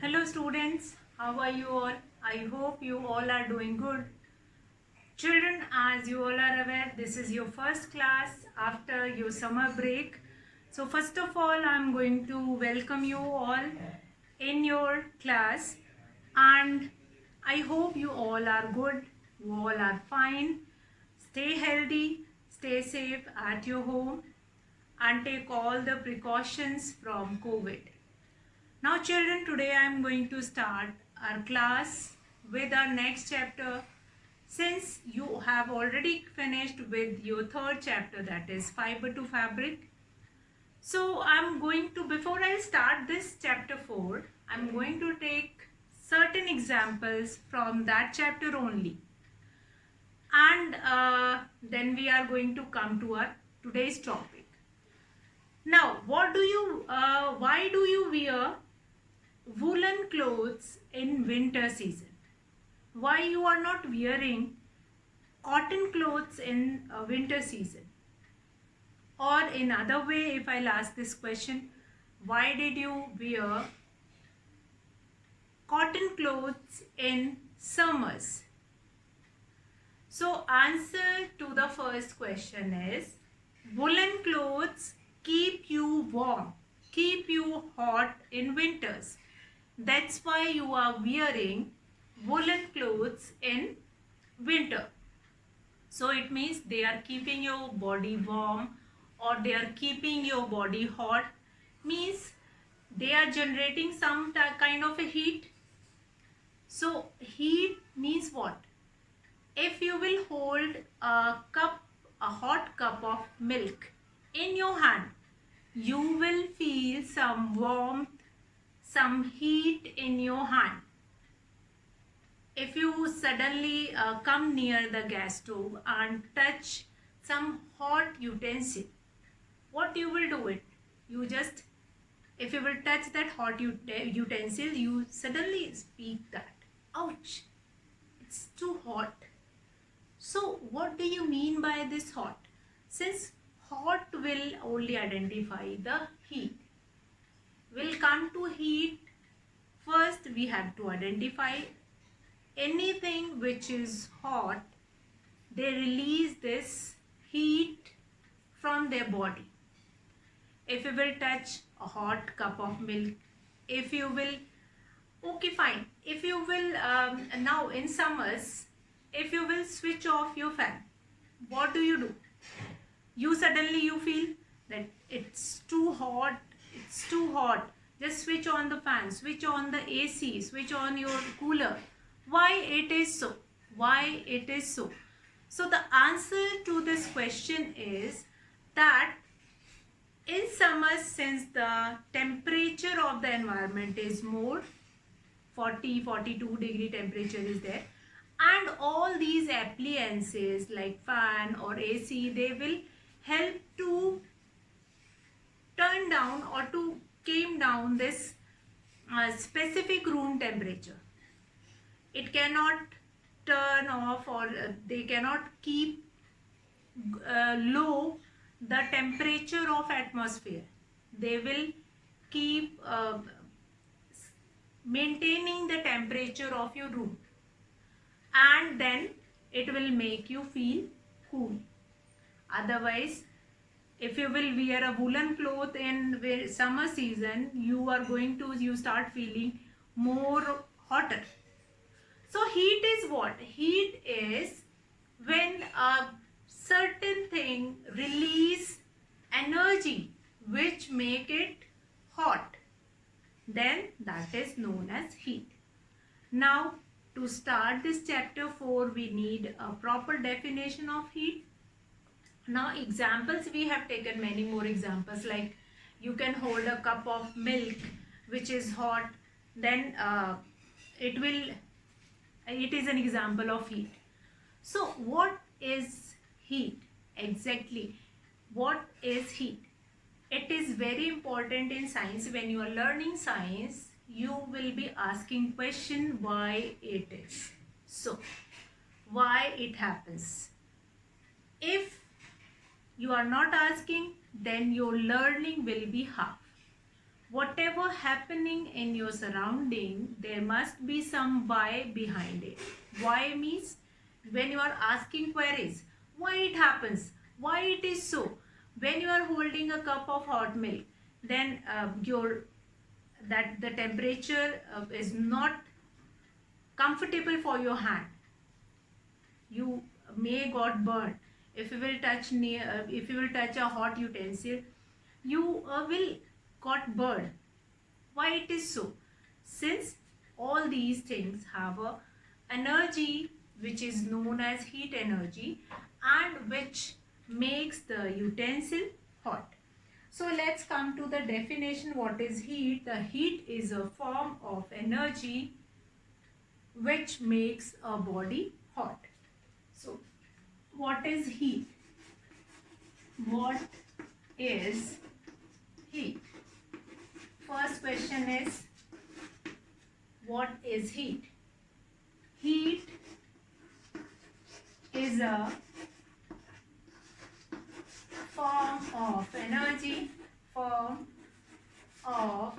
Hello students, how are you all? I hope you all are doing good. Children, as you all are aware, this is your first class after your summer break. So first of all, I am going to welcome you all in your class and I hope you all are good, you all are fine. Stay healthy, stay safe at your home and take all the precautions from COVID. Now children, today I am going to start our class with our next chapter. Since you have already finished with your third chapter, that is fiber to fabric. So I am going to, before I start this chapter 4, I am going to take certain examples from that chapter only. And then we are going to come to our today's topic. Now, why do you wear woolen clothes in winter season? Why you are not wearing cotton clothes in winter season? Or in other way, if I'll ask this question, why did you wear cotton clothes in summers? So answer to the first question is woolen clothes keep you warm, keep you hot in winters. That's why you are wearing woolen clothes in winter. So it means they are keeping your body warm or they are keeping your body hot, means they are generating some kind of a heat. So heat means what? If you will hold a hot cup of milk in your hand, you will feel some warmth, some heat in your hand. If you suddenly come near the gas stove and touch some hot utensil, what you will do it? You just, if you will touch that hot utensil, you suddenly speak that, ouch, it's too hot. So what do you mean by this hot? Since hot will only identify the heat. We'll come to heat. First we have to identify anything which is hot, they release this heat from their body. If you will touch a hot cup of milk, if you will, okay fine, if you will, now in summers, if you will switch off your fan, what do? You suddenly you feel that it's too hot, it's too hot. Just switch on the fan, switch on the AC, switch on your cooler. Why it is so? Why it is so? So the answer to this question is that in summers, since the temperature of the environment is more, 40-42 degree temperature is there, and all these appliances like fan or AC, they will help to turn down or to calm down this specific room temperature. It cannot turn off or they cannot keep low the temperature of atmosphere. They will keep maintaining the temperature of your room, and then it will make you feel cool. Otherwise, if you will wear a woolen cloth in summer season, you start feeling more hotter. So heat is what? Heat is when a certain thing release energy which make it hot, then that is known as heat. Now to start this chapter 4, we need a proper definition of heat. Now examples, we have taken many more examples, like you can hold a cup of milk which is hot, then it is an example of heat. So what is heat exactly? What is heat? It is very important in science. When you are learning science, you will be asking question why it is so, why it happens. If you are not asking, then your learning will be half. whatever happening in your surrounding, there must be some why behind it. Why means when you are asking queries, why it happens, why it is so. When you are holding a cup of hot milk, then your that the temperature is not comfortable for your hand. You may got burned. If you will touch if you will touch a hot utensil, you will got burned. Why it is so? Since all these things have a energy which is known as heat energy and which makes the utensil hot. So let's come to the definition. What is heat? The heat is a form of energy which makes a body hot. So what is heat? What is heat? First question is, what is heat? Heat is a form of energy, form of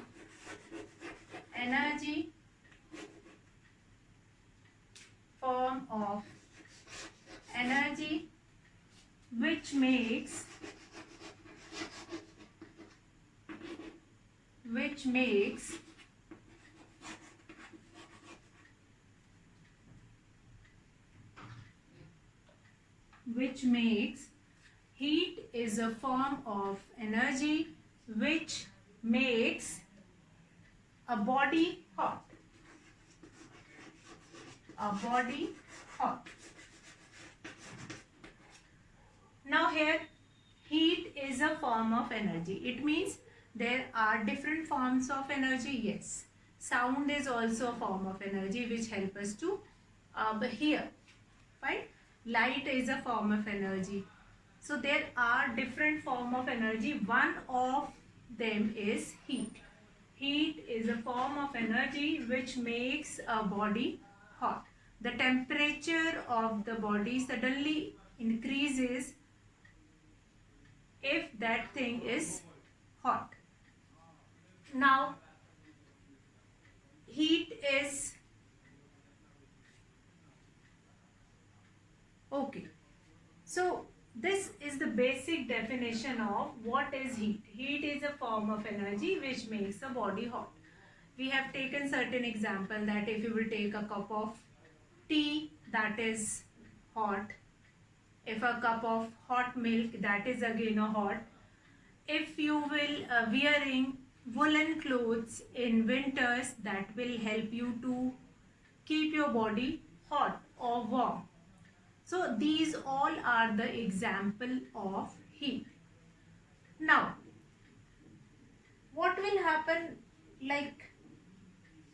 energy, form of energy which makes heat is a form of energy which makes a body hot. A body hot. Now here, heat is a form of energy. It means there are different forms of energy. Yes, sound is also a form of energy which help us to hear. Right? Light is a form of energy. So there are different form of energy. One of them is heat. Heat is a form of energy which makes a body hot. The temperature of the body suddenly increases if that thing is hot. Now, heat is okay. So this is the basic definition of what is heat. Heat is a form of energy which makes a body hot. We have taken certain example that if you will take a cup of tea, that is hot. If a cup of hot milk, that is again a hot. If you will wearing woolen clothes in winters, that will help you to keep your body hot or warm. So these all are the example of heat. Now, what will happen, like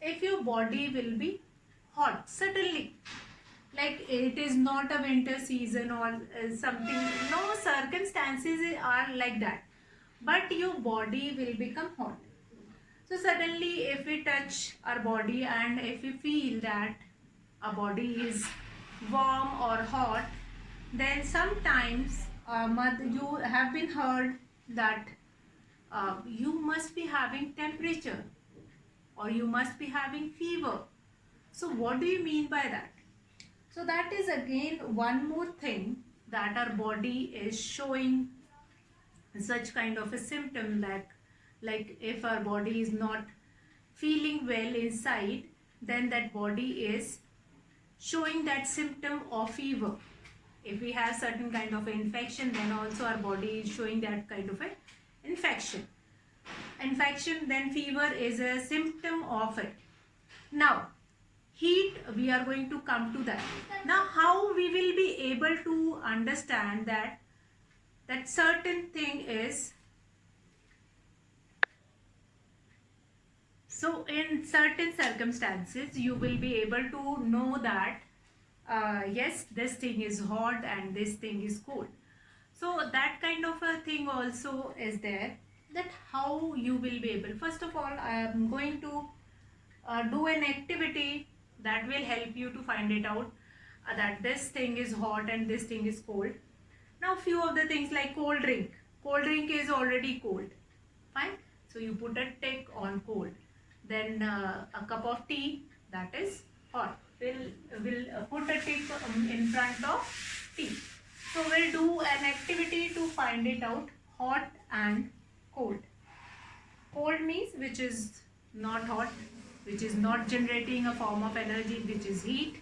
if your body will be hot suddenly, like it is not a winter season or something, no circumstances are like that, but your body will become hot. So suddenly if we touch our body and if we feel that our body is warm or hot, then sometimes you have been heard that you must be having temperature or you must be having fever. So what do you mean by that? So that is again one more thing, that our body is showing such kind of a symptom, like if our body is not feeling well inside, then that body is showing that symptom of fever. If we have certain kind of infection, then also our body is showing that kind of a infection. Then fever is a symptom of it. Now heat, we are going to come to that. Now how we will be able to understand that certain thing is, so in certain circumstances you will be able to know that yes, this thing is hot and this thing is cold. So that kind of a thing also is there, that how you will be able. First of all, I am going to do an activity that will help you to find it out, that this thing is hot and this thing is cold. Now few of the things like cold drink is already cold, fine. So you put a tick on cold. Then a cup of tea, that is hot. We'll put a tick in front of tea. So we'll do an activity to find it out, hot and cold. Cold means which is not hot, which is not generating a form of energy, which is heat.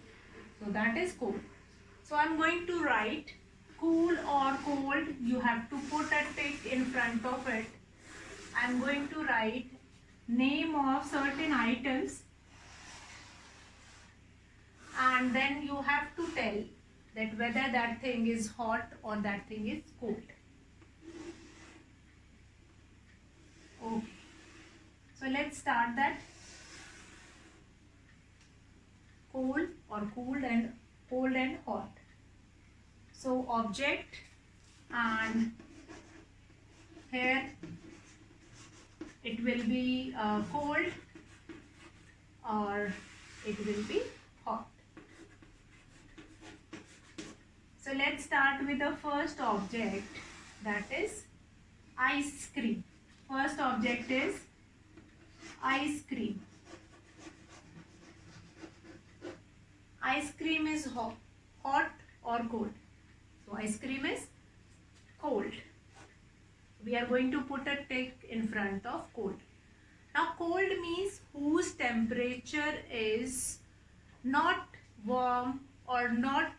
So that is cold. So I'm going to write cool or cold. You have to put a tick in front of it. I'm going to write name of certain items, and then you have to tell that whether that thing is hot or that thing is cold. Okay. So let's start that. Cold or cold and hot. So object, and here it will be cold or it will be hot. So let's start with the first object, that is ice cream. First object is ice cream. Ice cream is hot or cold? So ice cream is cold. We are going to put a tick in front of cold. Now cold means whose temperature is not warm or not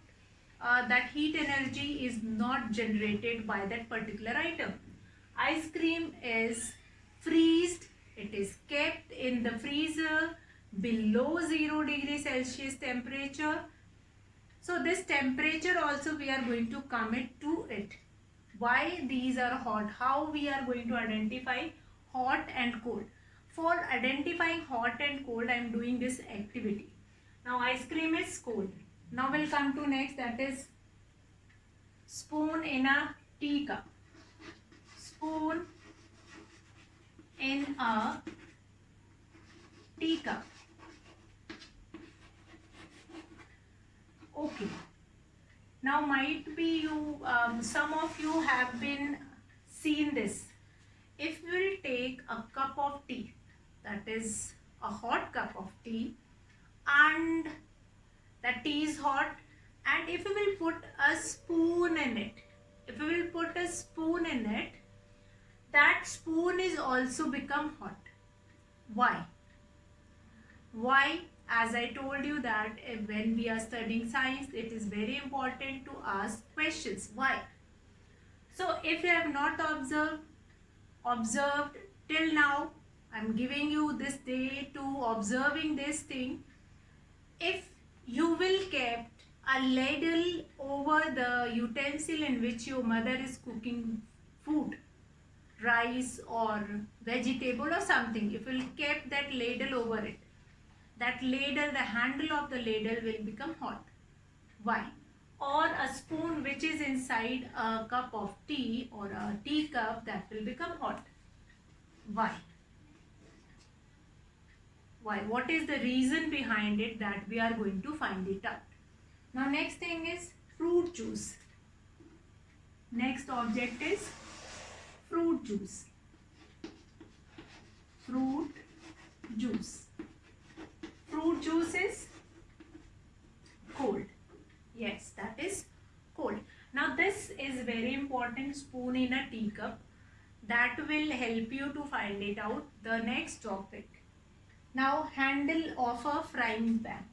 that heat energy is not generated by that particular item. Ice cream is freezed. It is kept in the freezer below 0 degree Celsius temperature. So this temperature also we are going to commit to it. Why these are hot? How we are going to identify hot and cold? For identifying hot and cold, I am doing this activity. Now ice cream is cold. Now we'll come to next, that is spoon in a teacup. Spoon in a teacup. Okay. Now might be you, some of you have been seen this. If we will take a cup of tea, that is a hot cup of tea, and the tea is hot, and if we will put a spoon in it, that spoon is also become hot. Why? Why? As I told you that when we are studying science, it is very important to ask questions. Why? So if you have not observed till now, I am giving you this day to observing this thing. If you will kept a ladle over the utensil in which your mother is cooking food, rice or vegetable or something, if you will kept that ladle over it, that ladle, the handle of the ladle will become hot. Why? Or a spoon which is inside a cup of tea or a teacup, that will become hot. Why? Why? What is the reason behind it? That we are going to find it out. Now next thing is fruit juice. Next object is fruit juice. Fruit juice. Fruit juice is cold. Yes, that is cold. Now this is very important, spoon in a teacup. That will help you to find it out. The next topic. Now handle of a frying pan.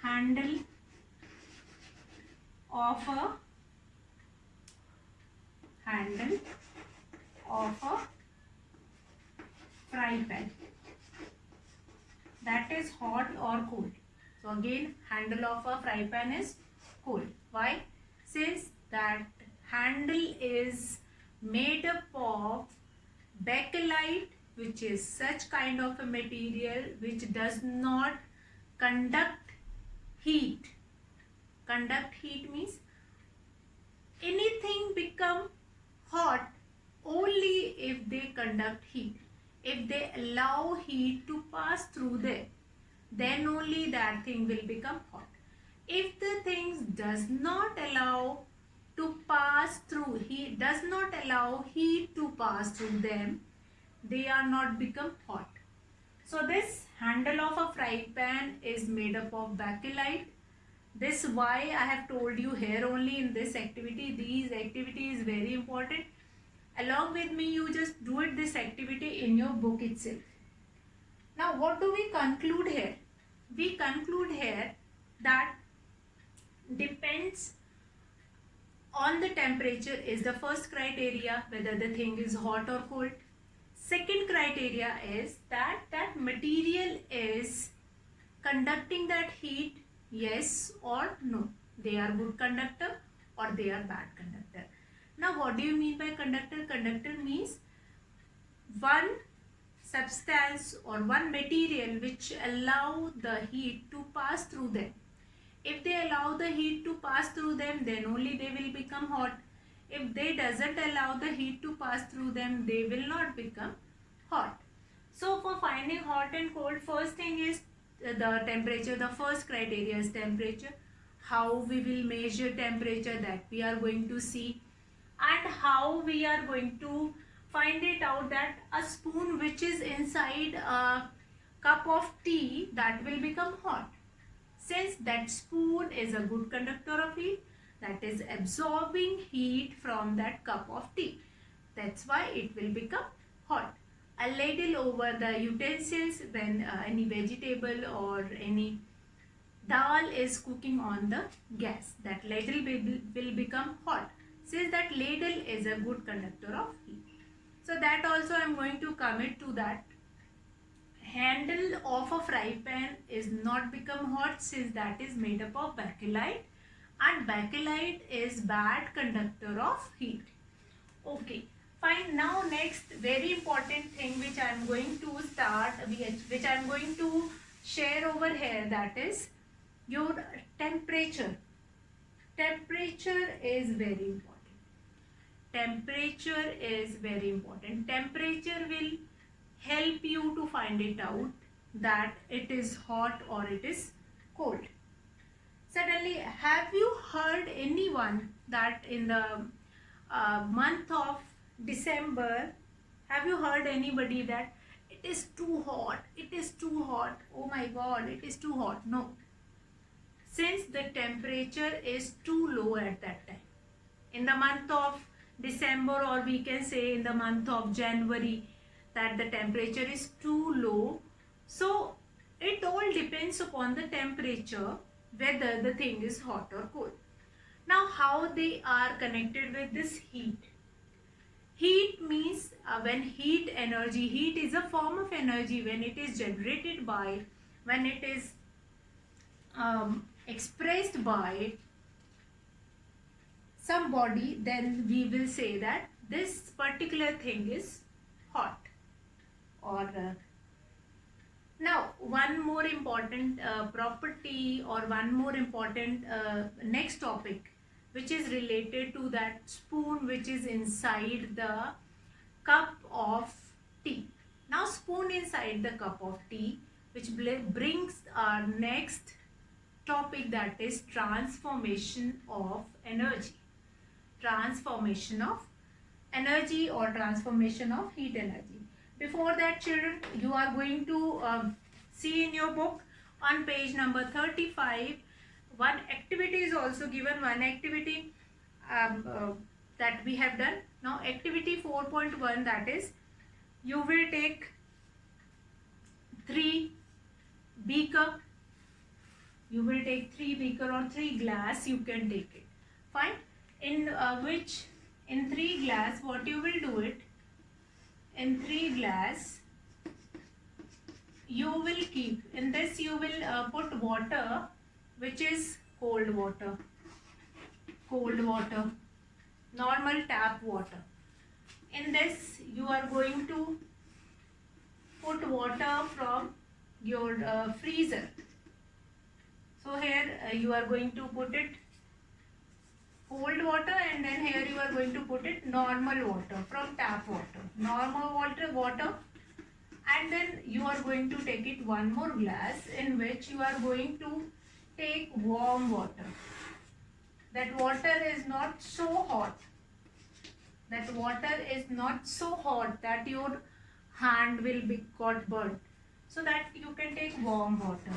Handle of a fry pan. That is hot or cold. So again, handle of a fry pan is cold. Why? Since that handle is made up of bakelite, which is such kind of a material which does not conduct heat. Conduct heat means anything become hot only if they conduct heat. If they allow heat to pass through them, then only that thing will become hot. If the things does not allow to pass through. He does not allow heat to pass through them. They are not become hot. So this handle of a frying pan is made up of bakelite. This why I have told you here only in this activity. These activity is very important. Along with me, you just do it this activity in your book itself. Now what do we conclude here? We conclude here that depends on the temperature is the first criteria, whether the thing is hot or cold. Second criteria is that that material is conducting that heat, yes or no. They are good conductor or they are bad conductor. Now what do you mean by conductor? Conductor means one substance or one material which allow the heat to pass through them. If they allow the heat to pass through them, then only they will become hot. If they doesn't allow the heat to pass through them, they will not become hot. So for finding hot and cold, first thing is the temperature. The first criteria is temperature. How we will measure temperature, that we are going to see, and how we are going to find it out that a spoon which is inside a cup of tea, that will become hot. Since that spoon is a good conductor of heat, that is absorbing heat from that cup of tea. That's why it will become hot. A ladle over the utensils when any vegetable or any dal is cooking on the gas, that ladle will become hot, since that ladle is a good conductor of heat. So that also I am going to commit to that. Handle of a fry pan is not become hot, since that is made up of bakelite, and bakelite is bad conductor of heat. Okay, fine. Now next very important thing which I am going to start, which I am going to share over here, that is your temperature. Temperature is very important. Temperature is very important. Temperature will help you to find it out that it is hot or it is cold. Suddenly, have you heard anyone that in the month of December, have you heard anybody that it is too hot, it is too hot, oh my god, it is too hot? No. Since the temperature is too low at that time. In the month of December, or we can say in the month of January, that the temperature is too low. So it all depends upon the temperature, whether the thing is hot or cold. Now how they are connected with this heat? Heat means when heat energy, heat is a form of energy when it is generated by, when it is expressed by some body, then we will say that this particular thing is hot. Or now one more important property, or one more important next topic, which is related to that spoon which is inside the cup of tea. Now spoon inside the cup of tea, which brings our next topic, that is transformation of energy. Transformation of energy or transformation of heat energy. Before that, children, you are going to see in your book on page number 35, one activity is also given, one activity that we have done. Now activity 4.1, that is you will take 3 beaker, you will take 3 beaker or 3 glass, you can take it, fine. In which in 3 glass, what you will do it, in 3 glass you will keep, in this you will put water which is cold water, normal tap water. In this you are going to put water from your freezer. So here you are going to put it cold water, and then here you are going to put it normal water from tap water, normal water, and then you are going to take it one more glass in which you are going to take warm water. that water is not so hot, that water is not so hot that your hand will be got burnt, so that you can take warm water.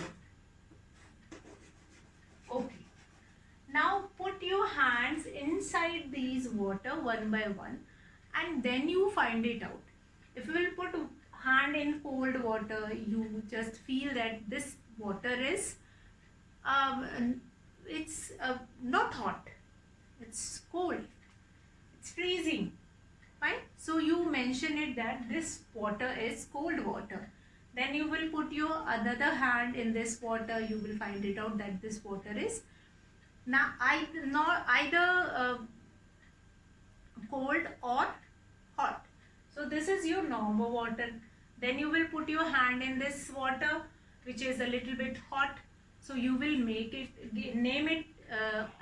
Okay, now put your hands inside these water one by one, and then you find it out. If you will put hand in cold water, you just feel that this water is it's not hot, it's cold, it's freezing, right? So you mention it that this water is cold water. Then you will put your other hand in this water, you will find it out that this water is now either cold or hot. So this is your normal water. Then you will put your hand in this water which is a little bit hot. So you will make it, name it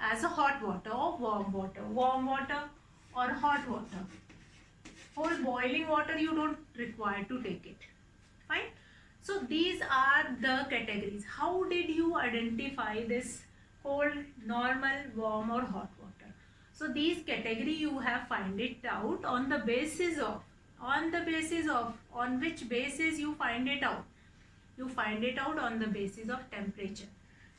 as a hot water or warm water. Warm water or hot water. For boiling water you don't require to take it. Fine. So these are the categories. How did you identify this cold, normal, warm or hot water? So these category you have find it out on the basis of, on which basis you find it out? You find it out on the basis of temperature.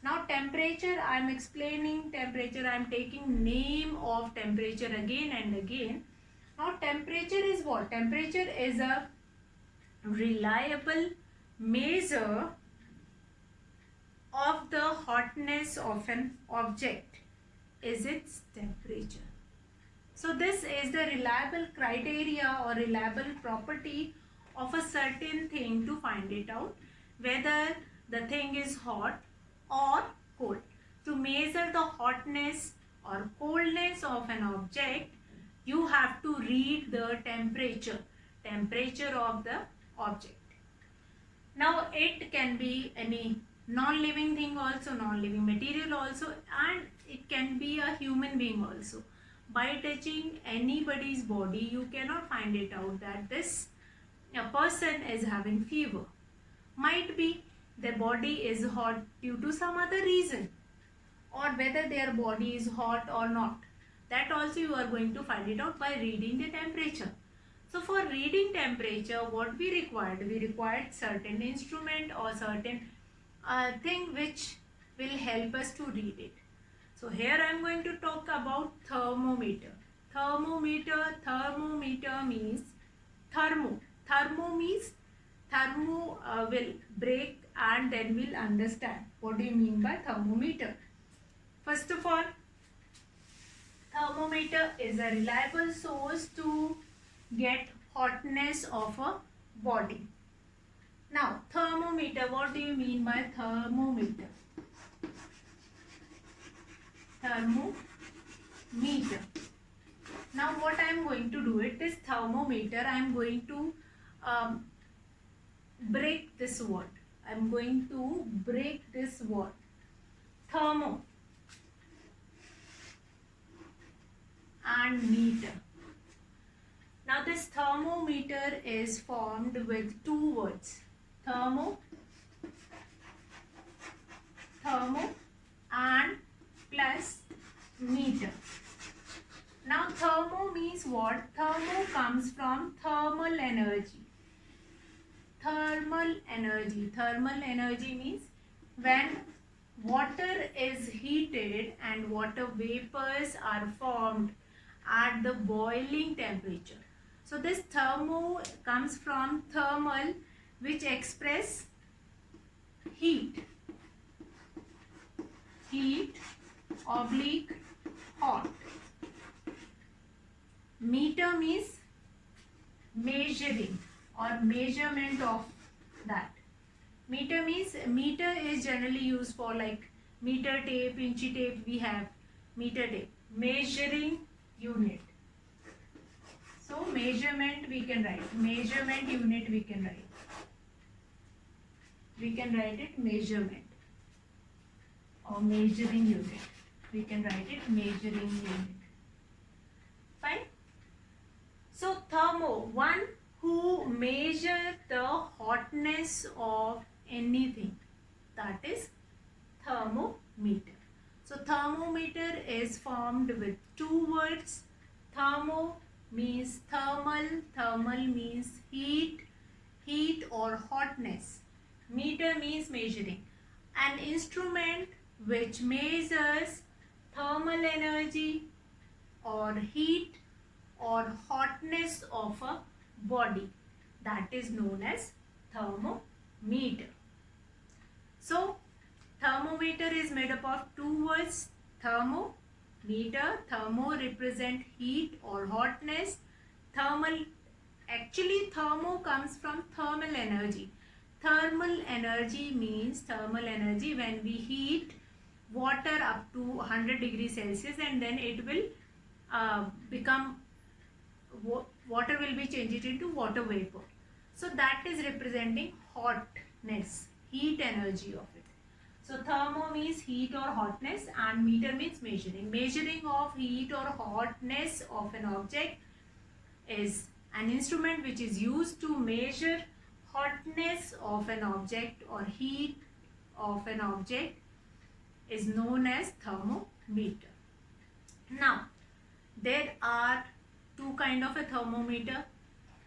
Now temperature, I am explaining temperature, I am taking name of temperature again and again. Now temperature is what? Temperature is a reliable measure of the hotness of an object is its temperature. So this is the reliable criteria or reliable property of a certain thing to find it out whether the thing is hot or cold. To measure the hotness or coldness of an object, you have to read the temperature of the object. Now it can be any non-living thing also, non-living material also, and it can be a human being also. By touching anybody's body, you cannot find it out that this a person is having fever. Might be their body is hot due to some other reason, or whether their body is hot or not. That also you are going to find it out by reading the temperature. So for reading temperature, what we required? We required certain instrument or certain thing which will help us to read it. So here I am going to talk about thermometer. Thermometer means thermo. Thermo means thermo will break and then we'll understand. What do you mean by thermometer? First of all, thermometer is a reliable source to get hotness of a body. Now, thermometer, what do you mean by thermometer? Thermometer. Now, what I am going to do it, this thermometer, I am going to break this word. I am going to break this word. Thermo and meter. Now this thermometer is formed with two words. Thermo and plus meter. Now thermo means what? Thermo comes from thermal energy. Thermal energy means when water is heated and water vapors are formed at the boiling temperature. So this thermo comes from thermal, which express heat oblique hot. Meter means measuring or measurement of that. Meter means, meter is generally used for like meter tape, inchy tape, we have meter tape. Measuring unit. So measurement we can write. Measurement unit we can write. We can write it measurement or measuring unit. We can write it measuring unit. Fine. So thermo, one who measure the hotness of anything, that is thermometer. So thermometer is formed with two words. Thermo means thermal, thermal means heat, heat or hotness. Meter means measuring. An instrument which measures thermal energy or heat or hotness of a body, that is known as thermometer. So thermometer is made up of two words, thermo, meter. Thermo represent heat or hotness. Thermal, actually thermo comes from thermal energy. Thermal energy means thermal energy when we heat water up to 100 degrees Celsius, and then it will become, water will be changed into water vapor. So that is representing hotness, heat energy of it. So thermo means heat or hotness, and meter means measuring. Measuring of heat or hotness of an object is an instrument which is used to measure hotness of an object or heat of an object is known as thermometer. Now, there are two kind of a thermometer.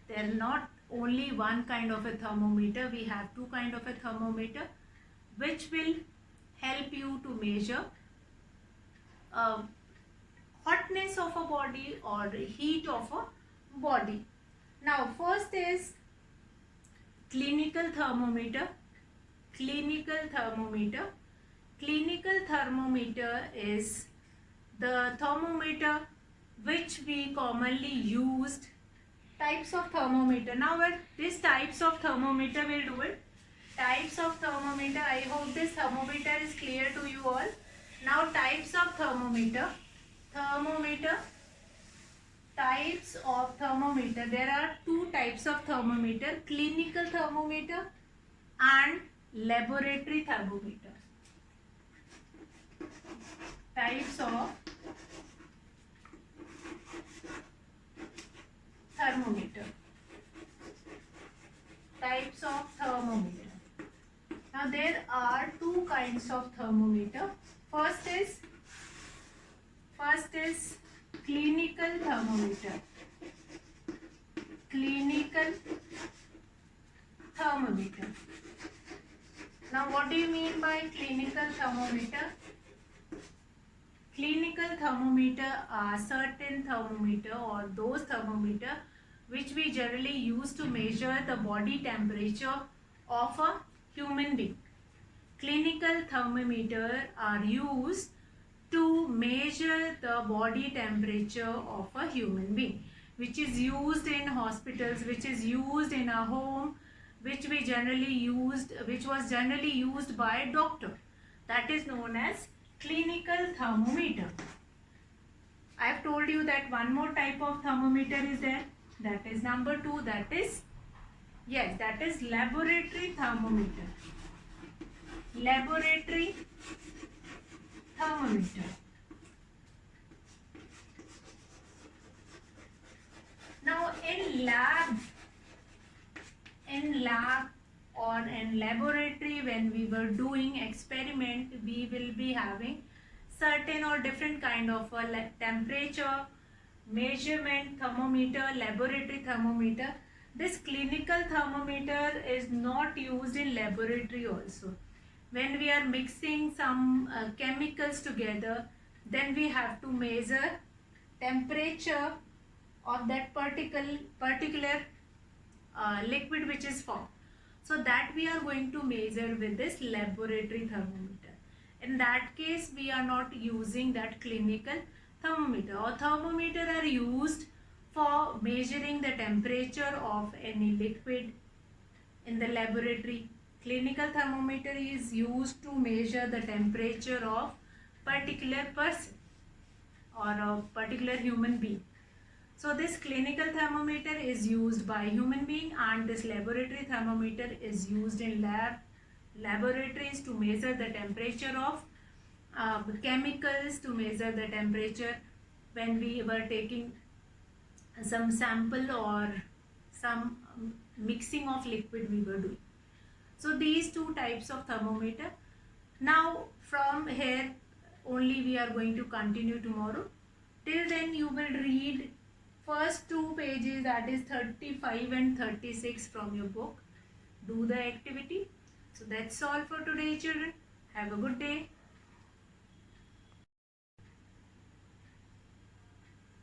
There are not only one kind of a thermometer. We have two kind of a thermometer which will help you to measure hotness of a body or heat of a body. Now, first is clinical thermometer. Clinical thermometer. Clinical thermometer is the thermometer which we commonly used. Types of thermometer. Now, what these types of thermometer will do it. Types of thermometer. I hope this thermometer is clear to you all. Now, types of thermometer. Thermometer. Types of thermometer. There are two types of thermometer: clinical thermometer and laboratory thermometer. Types of thermometer. Types of thermometer. Now there are two kinds of thermometer. First is clinical thermometer. Clinical thermometer. Now what do you mean by clinical thermometer? Clinical thermometer are certain thermometer or those thermometer which we generally use to measure the body temperature of a human being. Clinical thermometer are used to measure the body temperature of a human being, which is used in hospitals, which is used in a home, which was generally used by a doctor. That is known as clinical thermometer. I have told you that one more type of thermometer is there. That is number 2. That is laboratory thermometer. Laboratory thermometer. Now in lab or in laboratory, when we were doing experiment, we will be having certain or different kind of a temperature measurement thermometer, laboratory thermometer. This clinical thermometer is not used in laboratory also. When we are mixing some chemicals together, then we have to measure temperature of that particular liquid which is formed. So that we are going to measure with this laboratory thermometer. In that case, we are not using that clinical thermometer. Or thermometer are used for measuring the temperature of any liquid in the laboratory. Clinical thermometer is used to measure the temperature of particular person or a particular human being. So this clinical thermometer is used by human being, and this laboratory thermometer is used in laboratories to measure the temperature of chemicals, to measure the temperature when we were taking some sample or some mixing of liquid we were doing. So these two types of thermometer. Now from here only we are going to continue tomorrow. Till then you will read first 2 pages, that is 35 and 36 from your book. Do the activity. So that's all for today, children. Have a good day.